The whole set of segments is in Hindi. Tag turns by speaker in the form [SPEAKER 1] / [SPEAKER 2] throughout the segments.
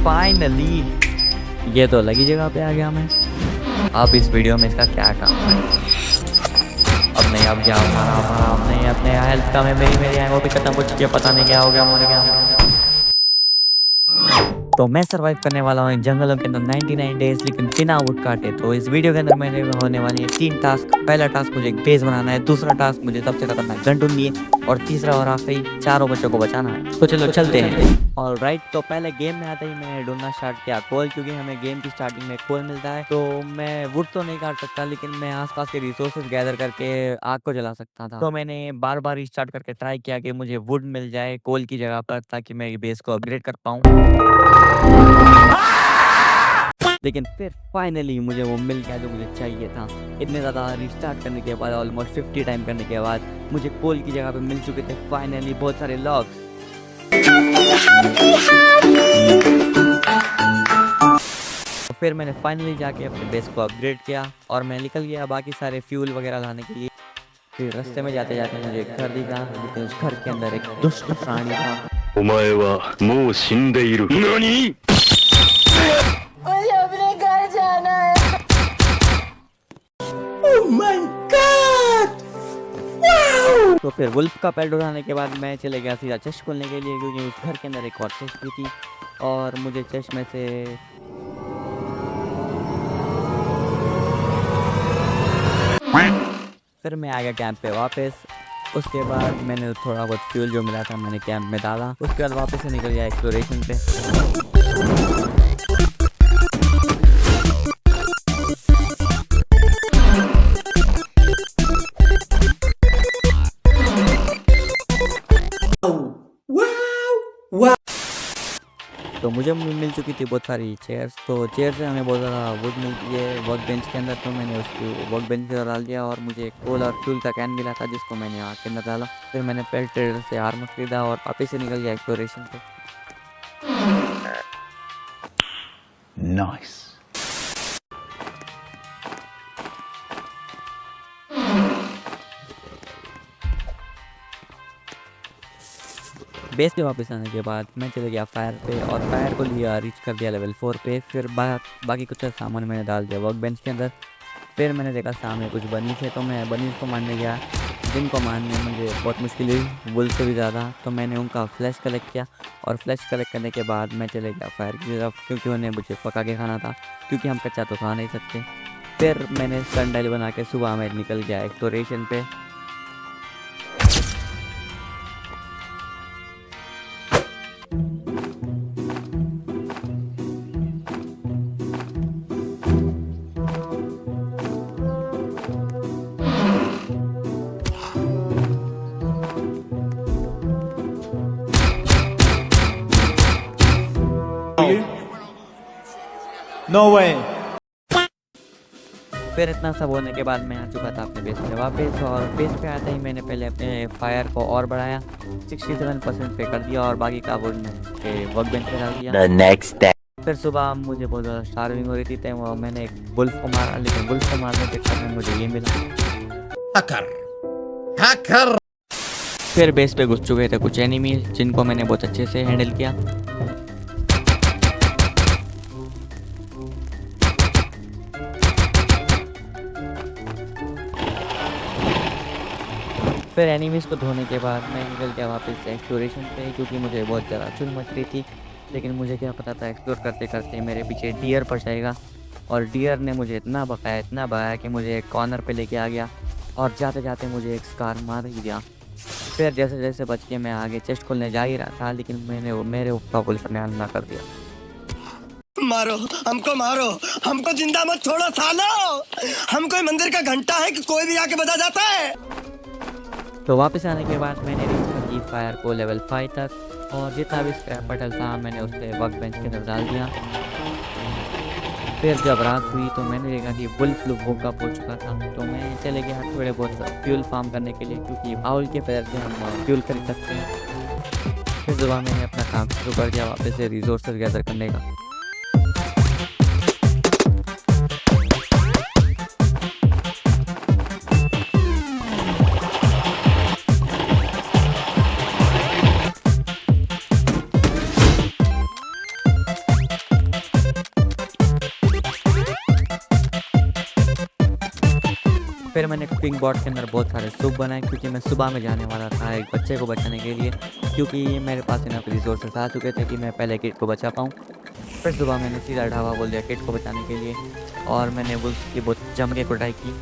[SPEAKER 1] फाइनली ये तो लगी जगह पे आ गया मैं। अब इस वीडियो में इसका क्या काम है? अब नहीं, अब क्या मारा मारा, अब नहीं, अपने हेल्थ कम है मेरी है वो भी खत्म हो चुकी है, पता नहीं क्या हो गया, मर गया। तो मैं सरवाइव करने वाला हूँ इन जंगलों के अंदर 99 डेज, लेकिन बिना वुड काटे। तो इस वीडियो के अंदर मेरे होने वाली है 3 टास्क। पहला टास्क मुझे एक बेस बनाना है, दूसरा टास्क मुझे सबसे खतरनाक गन ढूंढनी है, और तीसरा और आखिरी चारों बच्चों को बचाना है। तो चलो चलते हैं। ऑलराइट, तो पहले गेम में आते ही मैंने ढूंढना स्टार्ट किया कोल, क्योंकि हमें गेम की स्टार्टिंग में कोल मिलता है। तो मैं वुड तो नहीं काट सकता, लेकिन मैं आसपास के रिसोर्सेज गैदर करके आग को जला सकता था। तो मैंने बार बार स्टार्ट करके ट्राई किया कि मुझे वुड मिल जाए कोल की जगह पर, ताकि मैं बेस को अपग्रेड कर पाऊँ। लेकिन फिर फाइनली मुझे वो मिल गया जो मुझे चाहिए था। इतने ज़्यादा रिस्टार्ट करने के बाद, ऑलमोस्ट 50 टाइम करने के बाद, मुझे कोल की जगह पे मिल चुके थे फाइनली बहुत सारे लॉग्स। तो फिर मैंने फाइनली जाके अपने बेस को अपग्रेड किया और मैं निकल गया बाकी सारे फ्यूल वगैरह लाने के लिए। फिर रास्ते में जाते जाते मुझे एक घर दिखा, लेकिन उस घर के अंदर एक दुष्ट प्राणी था।
[SPEAKER 2] お前はもう死んでいる。何?
[SPEAKER 3] मुझे अपने घर जाना है।
[SPEAKER 4] Oh my God! Wow!
[SPEAKER 1] तो फिर वुल्फ का पेट उठाने के बाद मैं चले गया सीधा चेस्ट खोलने के लिए, क्योंकि उस घर के अंदर एक और चेस्ट भी थी और मुझे चेस्ट में से फिर मैं आ गया कैंप पे वापस। उसके बाद मैंने थोड़ा बहुत फ्यूल जो मिला था मैंने कैंप में डाला। उसके बाद वापस से निकल गया एक्सप्लोरेशन पे। तो मुझे मिल चुकी थी बहुत सारी चेयर्स। तो चेयर से हमें बहुत ज़्यादा वुड मिलती है वर्क बेंच के अंदर। तो मैंने उसको वर्क बेंच के अंदर डाल दिया और मुझे कोल और फ्यूल का कैन मिला था, जिसको मैंने आग के अंदर डाला। फिर मैंने पेट ट्रेडर से आर्मर खरीदा और वापस से निकल गया एक्सप्लोरेशन पे।
[SPEAKER 4] Nice.
[SPEAKER 1] बेस पे वापस आने के बाद मैं चले गया फायर पे और फायर को लिया रीच कर दिया लेवल 4 पे। फिर बाकी कुछ सामान मैंने डाल दिया वर्क बेंच के अंदर। फिर मैंने देखा सामने कुछ बनी थे, तो मैं बनीज को मारने गया, जिनको मारने मुझे बहुत मुश्किल हुई वुल से भी ज़्यादा। तो मैंने उनका फ्लैश कलेक्ट किया और फ्लैश कलेक्ट करने के बाद मैं चले गया फायर की तरफ, क्योंकि उन्हें मुझे पका के खाना था, क्योंकि हम कच्चा तो खा नहीं सकते। फिर मैंने सनडाइल बना के सुबह में निकल गया एक्सप्लोरेशन पे।
[SPEAKER 4] No way.
[SPEAKER 1] फिर इतना सब होने के बाद मैं आ चुका था अपने बेस पे वापस। और बेस पे आते ही मैंने पहले अपने फायर को और बढ़ाया, 67% पे कर दिया और बाकी का वुड के वर्क बेंच पे डाल दिया।
[SPEAKER 2] The next day.
[SPEAKER 1] फिर सुबह मुझे बहुत ज़्यादा स्टार्विंग हो रही थी, तो मैंने एक वुल्फ को मारा, लेकिन वुल्फ को मारने के चक्कर में मुझे ये मिला।
[SPEAKER 4] Hacker.
[SPEAKER 1] फिर बेस पे घुस चुके थे कुछ एनिमी, जिनको मैंने बहुत अच्छे से हैंडल किया। फिर एनिमीज़ को धोने के बाद मैं निकल गया वापस से एक्सप्लोरेशन पे, क्योंकि मुझे बहुत ज़्यादा चुन मच रही थी। लेकिन मुझे क्या पता था एक्सप्लोर करते करते मेरे पीछे डियर पड़ जाएगा, और डियर ने मुझे इतना भगाया कि मुझे एक कॉर्नर पे लेके आ गया और जाते जाते मुझे एक स्कार मार ही दिया। फिर जैसे जैसे बच के मैं आगे चेस्ट खोलने जा ही रहा था, लेकिन मेरे ऊपर पुलिस ने हमला कर दिया।
[SPEAKER 5] मारो, हमको जिंदा मत छोड़ो सालो। हम कोई मंदिर का घंटा है कि कोई भी आके बजा जाता है।
[SPEAKER 1] तो वापस आने के बाद मैंने रीच कर दी फायर को लेवल 5 तक, और जितना भी स्क्रैप पटल था मैंने उसे वर्क बेंच के अंदर डाल दिया। फिर जब रात हुई तो मैंने देखा कि वुल्फ लुक अप हो चुका था, तो मैं चले गया थोड़े बहुत फ्यूल फार्म करने के लिए, क्योंकि आउल के फेदर से हम फ्यूल खरीद सकते हैं। फिर सुबह मैंने अपना काम शुरू कर दिया वापस से रिसोर्सेज गैदर करने का। फिर मैंने कुकिंग बोर्ड के अंदर बहुत सारे सूप बनाए, क्योंकि मैं सुबह में जाने वाला था एक बच्चे को बचाने के लिए, क्योंकि मेरे पास इनफ रिसोर्सेस आ चुके थे कि मैं पहले किड को बचा पाऊँ। फिर सुबह मैंने सीधा ढाबा बोल दिया किड को बचाने के लिए, और मैंने उसकी बहुत जम के कुटाई की।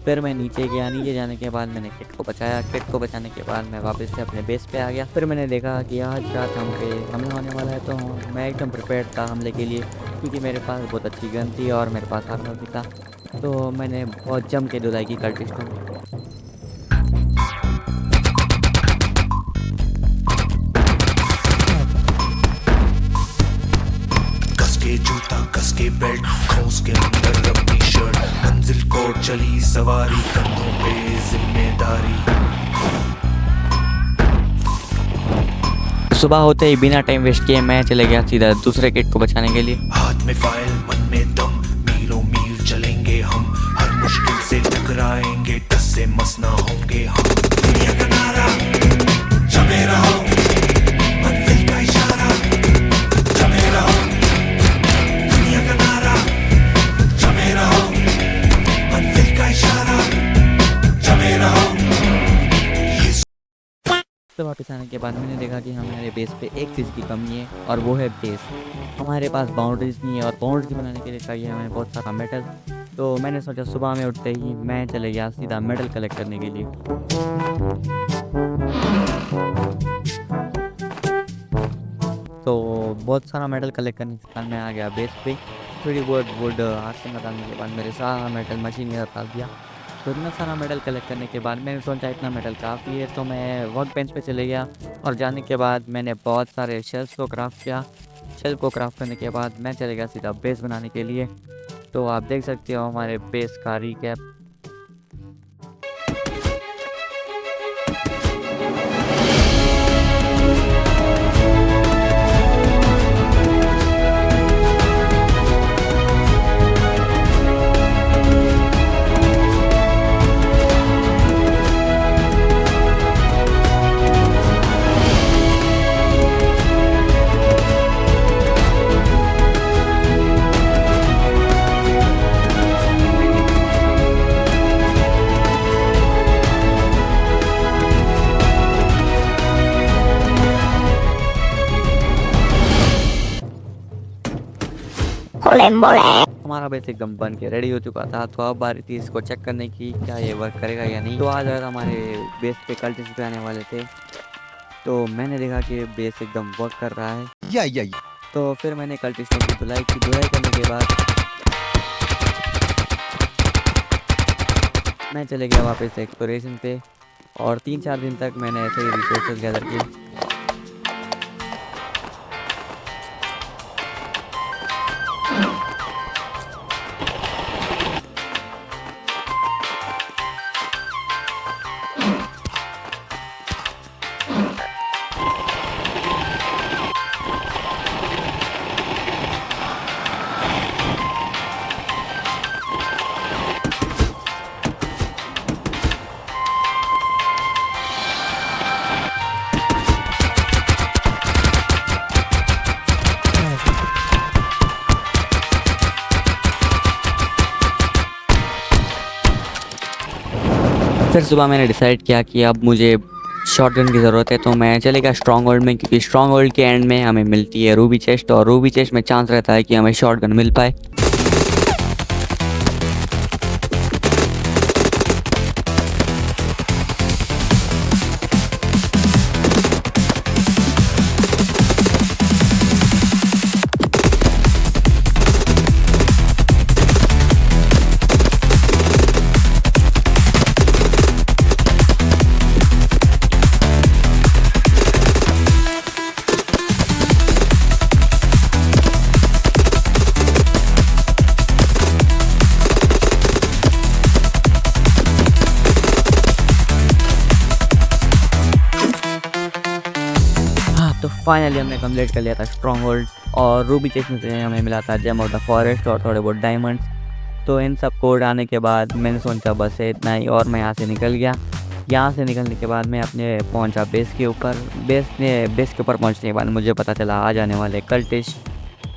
[SPEAKER 1] फिर मैं नीचे गया, नीचे जाने के बाद मैंने किट को बचाया। किट को बचाने के बाद मैं वापस से अपने बेस पे आ गया। फिर मैंने देखा कि आज रात हम पे हमला होने वाला है, तो मैं एकदम प्रिपेयर्ड था हमले के लिए, क्योंकि मेरे पास बहुत अच्छी गन थी और मेरे पास आर्मर भी था। तो मैंने बहुत जम के धुलाई की कल्टिस्टों में।
[SPEAKER 6] कसके जूता कसके बेल्ट खोस के अंदर अपनी शर्ट, मंजिल को चली सवारी, कंधों पे जिम्मेदारी।
[SPEAKER 1] सुबह होते ही बिना टाइम वेस्ट किए मैं चले गया सीधा दूसरे किड को बचाने के लिए।
[SPEAKER 6] हाथ में फाइल मन में दम, मीलों मील चलेंगे हम, हर मुश्किल से टकराएंगे, टस से मस ना होंगे हम। दुनिया का नारा जमे रहो, मंजिल का इशारा जमे रहो, दुनिया का नारा जमे रहो, मंजिल का इशारा जमे रहो।
[SPEAKER 1] तो वापस आने के बाद मैंने देखा कि हमारे बेस पे एक चीज़ की कमी है, और वो है बेस। हमारे पास बाउंड्रीज नहीं है, और बाउंड्रीज बनाने के लिए चाहिए हमें बहुत सारा मेटल। तो मैंने सोचा सुबह में उठते ही मैं चले गया सीधा मेटल कलेक्ट करने के लिए। तो बहुत सारा मेटल कलेक्ट करने के बाद मैं आ गया बेस पे। थोड़ी बहुत वुड हाथ से निकालने के बाद मेरे सारा मेटल मशीन में डाल दिया। तो इतना सारा मेटल कलेक्ट करने के बाद मैंने सोचा इतना मेटल काफ़ी है, तो मैं वर्क बेंच पे चले गया, और जाने के बाद मैंने बहुत सारे शेल्स को क्राफ्ट किया। शेल को क्राफ्ट करने के बाद मैं चले गया सीधा बेस बनाने के लिए। तो आप देख सकते हो हमारे बेस का रिकैप। हमारा बेस एकदम बन के रेडी हो चुका था, तो अब बारी थी इसको चेक करने की क्या ये वर्क करेगा या नहीं। तो आज अगर हमारे बेस पे कल्टिस्ट आने वाले थे, तो मैंने देखा कि बेस एकदम वर्क कर रहा है। तो फिर मैंने कल्टिस्टों की धुलाई की। धुलाई करने के बाद मैं चले गया वापस एक्सप्लोरेशन पे, और 3-4 दिन तक मैंने ऐसे ही रिसोर्सेज गैदर किए। फिर सुबह मैंने डिसाइड किया कि अब मुझे शॉटगन की ज़रूरत है, तो मैं चलेगा स्ट्रॉन्ग होल्ड में, क्योंकि स्ट्रॉन्ग होल्ड के एंड में हमें मिलती है रूबी चेस्ट, और रूबी चेस्ट में चांस रहता है कि हमें शॉटगन मिल पाए। तो फाइनली हमने कंप्लीट कर लिया था स्ट्रॉन्ग होल्ड, और रूबी चेस्ट में से हमें मिला था जेम ऑफ द फॉरेस्ट और थोड़े बहुत डायमंड्स। तो इन सब को उड़ाने के बाद मैंने सोचा बस इतना ही, और मैं यहाँ से निकल गया। यहाँ से निकलने के बाद मैं अपने पहुँचा बेस के ऊपर। बेस के ऊपर पहुँचने के बाद मुझे पता चला आ जाने वाले कल्टिस्ट।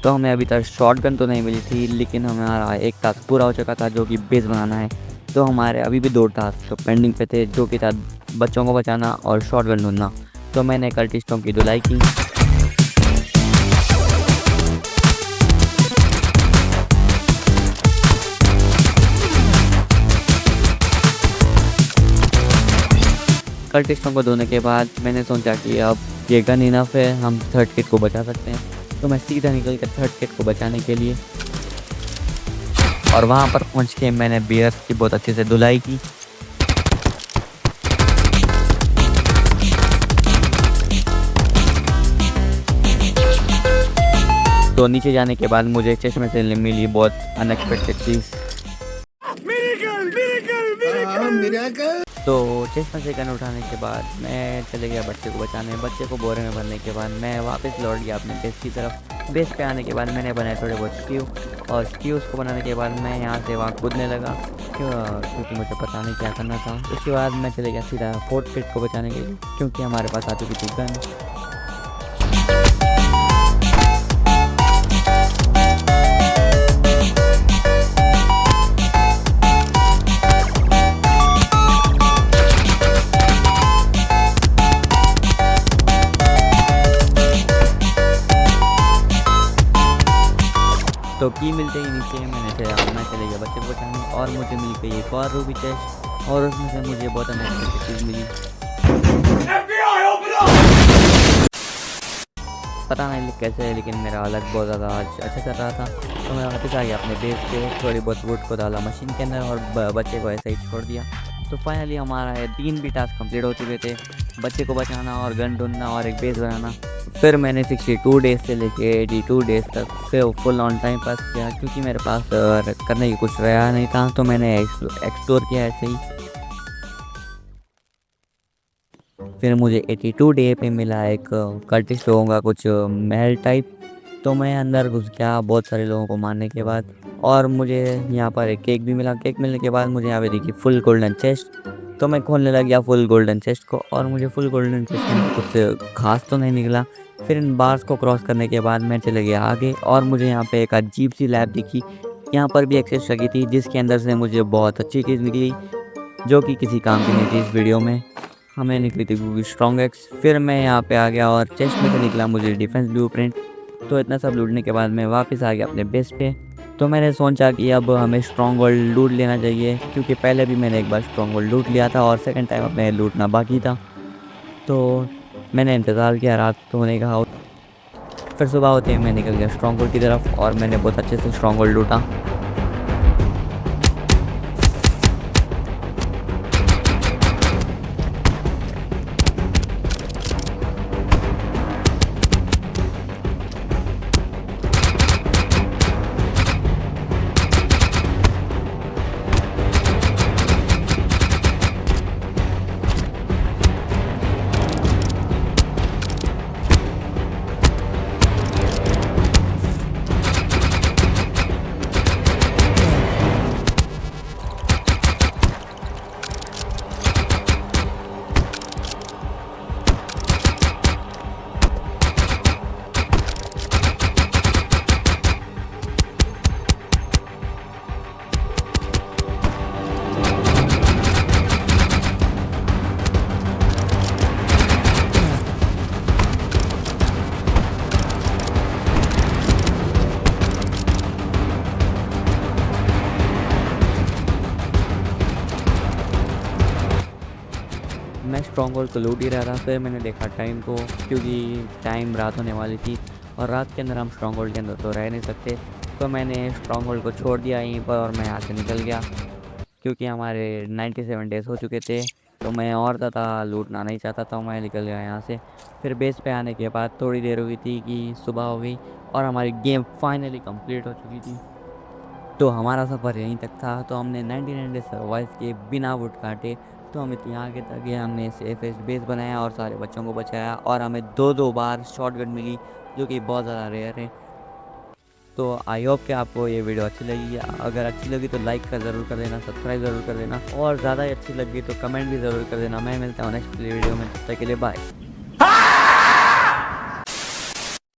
[SPEAKER 1] तो हमें अभी तक शॉटगन तो नहीं मिली थी, लेकिन हमारा एक टास्क पूरा हो चुका था जो कि बेस बनाना है। तो हमारे अभी भी 2 टास्क तो पेंडिंग पे थे, जो कि था बच्चों को बचाना और शॉटगन ढूंढना। तो मैंने कल्टिस्टों की धुलाई की। कल्टिस्टों को धोने के बाद मैंने सोचा कि अब ये गन इनफ है, हम थर्ड किट को बचा सकते हैं। तो मैं सीधा निकल कर थर्ड किट को बचाने के लिए, और वहाँ पर पहुँच के मैंने बियर की बहुत अच्छे से धुलाई की। तो नीचे जाने के बाद मुझे चेस्ट में से मिली बहुत अनएक्सपेक्टेड चीज़। तो चेस्ट में से गन उठाने के बाद मैं चले गया बच्चे को बचाने। बच्चे को बोरे में भरने के बाद मैं वापस लौट गया अपने बेस की तरफ। बेस पे आने के बाद मैंने बनाए थोड़े बहुत स्ट्यू, और स्ट्यूज़ को बनाने के बाद मैं यहाँ से वहाँ कूदने लगा क्योंकि मुझे पता नहीं क्या करना था। उसके बाद मैं चले गया सीधा फोर्थ किट को बचाने के लिए, क्योंकि हमारे पास आ चुकी थी गन। तो की मिलते ही नीचे मैं चले गया बच्चे को बचाने, और मुझे मिल गई एक और रूबी चेस्ट, और उसमें से मुझे बहुत अनएक्सपेक्टेड चीज़ मिली। पता नहीं कैसे, लेकिन मेरा अलग बहुत ज़्यादा आज अच्छा चल रहा था। तो मैं वापस आ गया अपने बेस पे, थोड़ी बहुत वुड को डाला मशीन के अंदर और बच्चे को ऐसे ही छोड़ दिया। तो फाइनली हमारा 3 भी टास्क कंप्लीट हो चुके थे, बच्चे को बचाना और गन ढूंढना और एक बेस बनाना। फिर मैंने 62 डेज से लेके 82 डेज तक फिर फुल ऑन टाइम पास किया, क्योंकि मेरे पास करने की कुछ रहा नहीं था। तो मैंने एक्सप्लोर किया ऐसे ही। फिर मुझे 82 डे पे मिला एक कल्टिस्ट लोगों का कुछ महल टाइप। तो मैं अंदर घुस गया बहुत सारे लोगों को मारने के बाद, और मुझे यहाँ पर एक केक भी मिला। केक मिलने के बाद मुझे यहाँ पे देखी फुल गोल्डन चेस्ट। तो मैं खोलने लग गया फुल गोल्डन चेस्ट को, और मुझे फुल गोल्डन चेस्ट में कुछ खास तो नहीं निकला। फिर इन बार्स को क्रॉस करने के बाद मैं चले गया आगे, और मुझे यहाँ पे एक अजीब सी लैब दिखी। यहाँ पर भी एक्सेस लगी थी, जिसके अंदर से मुझे बहुत अच्छी चीज़ निकली, जो कि किसी काम की नहीं थी। इस वीडियो में हमें निकली थी स्ट्रॉन्ग एक्स। फिर मैं यहाँ पे आ गया और चेस्ट में से निकला मुझे डिफेंस ब्लूप्रिंट। तो इतना सब लूटने के बाद मैं वापस आ गया अपने बेस पे। तो मैंने सोचा कि अब हमें स्ट्रॉन्ग होल्ड लूट लेना चाहिए, क्योंकि पहले भी मैंने एक बार स्ट्रॉन्ग होल्ड लूट लिया था और सेकंड टाइम अपने लूटना बाकी था। तो मैंने इंतज़ार किया रात होने का। फिर सुबह होते ही मैं निकल गया स्ट्रॉन्ग होल्ड की तरफ, और मैंने बहुत अच्छे से स्ट्रॉन्ग होल्ड लूटा। मैं स्ट्रॉन्ग होल्ड को लूट ही रहा था। फिर मैंने देखा टाइम को, क्योंकि टाइम रात होने वाली थी, और रात के अंदर हम स्ट्रॉन्ग होल्ड के अंदर तो रह नहीं सकते। तो मैंने स्ट्रॉन्ग होल्ड को छोड़ दिया यहीं पर, और मैं यहाँ से निकल गया, क्योंकि हमारे 97 डेज़ हो चुके थे। तो मैं और ज़्यादा लूटना नहीं चाहता था, मैं निकल गया यहाँ से। फिर बेस पे आने के बाद थोड़ी देर हुई थी कि सुबह हो गई, और हमारी गेम फाइनली कंप्लीट हो चुकी थी। तो हमारा सफ़र यहीं तक था। तो हमने 99 डेज सर्वाइव किए बिना वुड काटे। तो हम इतनी आगे तक गए, हमने सेफेस्ट बेस बनाया और सारे बच्चों को बचाया, और हमें 2-2 बार शॉटगन मिली, जो कि बहुत ज़्यादा रेयर है। तो आई होप कि आपको ये वीडियो अच्छी लगी। अगर अच्छी लगी तो लाइक का ज़रूर कर देना, सब्सक्राइब ज़रूर कर देना, और ज़्यादा अच्छी लगी तो कमेंट भी ज़रूर कर देना। मैं मिलता हूँ नेक्स्ट वीडियो में, तब तक के लिए बाय।